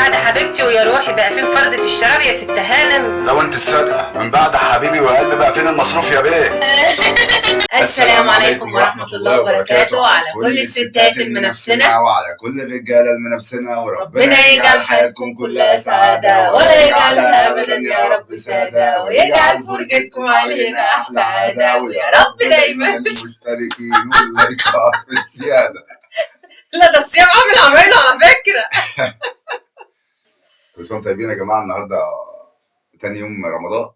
بعد حبيبتي ويا روحي بقى فين فردة الشراب يا ست هانم؟ لو انت الصادقه من بعد حبيبي وقلبي بقى فين المصروف يا بيه؟ السلام عليكم ورحمة الله وبركاته على كل الستات المنافسنا وعلى كل الرجالة المنافسنا، ربنا يجعل حياتكم كلها سعادة ولا يجعلها أبدا يا رب سادة، ويجعل فرجتكم علينا أحلى عادة، ويا رب دايما المشتركين واللايكات بالزيادة. لا ده الصيام عامل عمايله على فكرة. كل سنة وانتم طيبين يا جماعة، النهاردة تاني يوم رمضان.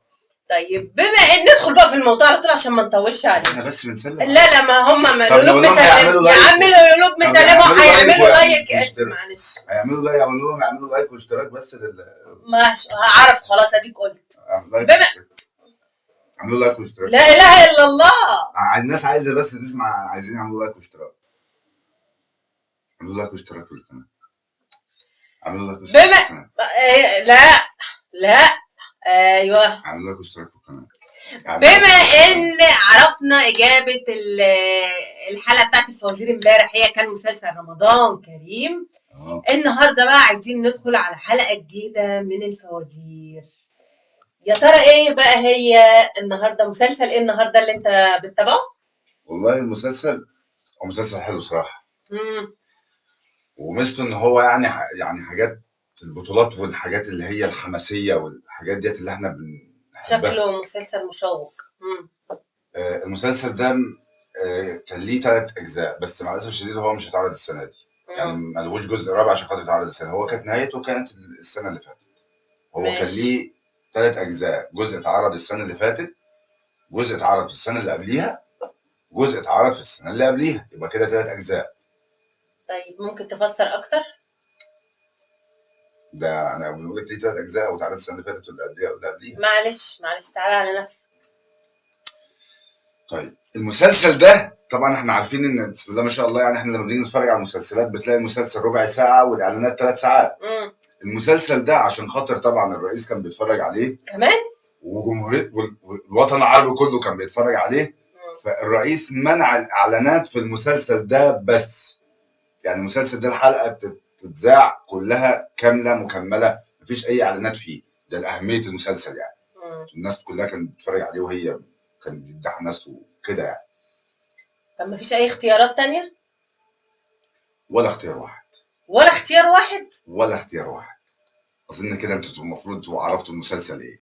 طيب بما ان ندخل بقى في الموضوع على طول عشان ما نطولش عليه. احنا بس بنسلم. لا ما هم قلوب مسلم يعملوا قلوب مسلمه هيعملوا لايك. معلش يعملوا لايك واشتراك بس ماشي هعرف خلاص اديك قلت. اعملوا لايك واشتراك. لا اله الا الله. الناس عايزة بس تسمع، عايزين يعملوا لايك واشتراك. اعملوا لايك واشتراك في القناة. اعملوا لايك واشتراك في القناة. لا ايوه اعملوا لايك واشتراك في القناة. بما ان عرفنا اجابة الحلقة بتاعت الفوازير امبارح هي كان مسلسل رمضان كريم. النهاردة بقى عايزين ندخل على حلقة جديدة من الفوازير. يا ترى ايه بقى هي النهاردة؟ مسلسل ايه النهاردة اللي انت بتتابعه؟ والله المسلسل هو مسلسل حلو صراحة. وميزته ان هو يعني حاجات البطولات والحاجات اللي هي الحماسية والحاجات ديت اللي احنا بنحبها. شكله مسلسل مشوق. المسلسل ده كان ليه 3 أجزاء، بس مع الأسف الشديد هو مش هيتعرض السنة دي. يعني ملهوش جزء رابع عشان خاطر يتعرض السنة. هو كانت نهايته كانت السنة اللي فاتت. هو كان ليه 3 أجزاء، جزء اتعرض السنة اللي فاتت، جزء اتعرض في السنة اللي قبليها، جزء اتعرض في السنة اللي قبليها، يبقى كده 3 أجزاء. طيب ممكن تفسر أكتر؟ ده أنا بقول لك ليه 3 أجزاء واتعرض السنة اللي فاتت واللي قبليها واللي قبليها. معلش تعالى على نفسك. طيب المسلسل ده طبعا احنا عارفين ان بسم الله ما شاء الله، يعني احنا لما بنيجي نتفرج على المسلسلات بتلاقي المسلسل ربع ساعة والاعلانات 3 ساعات. المسلسل ده عشان خاطر طبعا الرئيس كان بيتفرج عليه كمان، وجمهورية والوطن العربي كله كان بيتفرج عليه. فالرئيس منع الاعلانات في المسلسل ده بس. يعني المسلسل ده الحلقة تتذاع كلها كاملة مكملة، مفيش اي اعلانات فيه. ده لأهمية المسلسل يعني. الناس كلها كانت بتتفرج عليه وهي كان بيدعي الناس وكده يعني. طب مفيش اي اختيارات تانية؟ ولا اختيار واحد. ولا اختيار واحد؟ ولا اختيار واحد. اظن كده انتوا المفروض عرفتوا المسلسل ايه.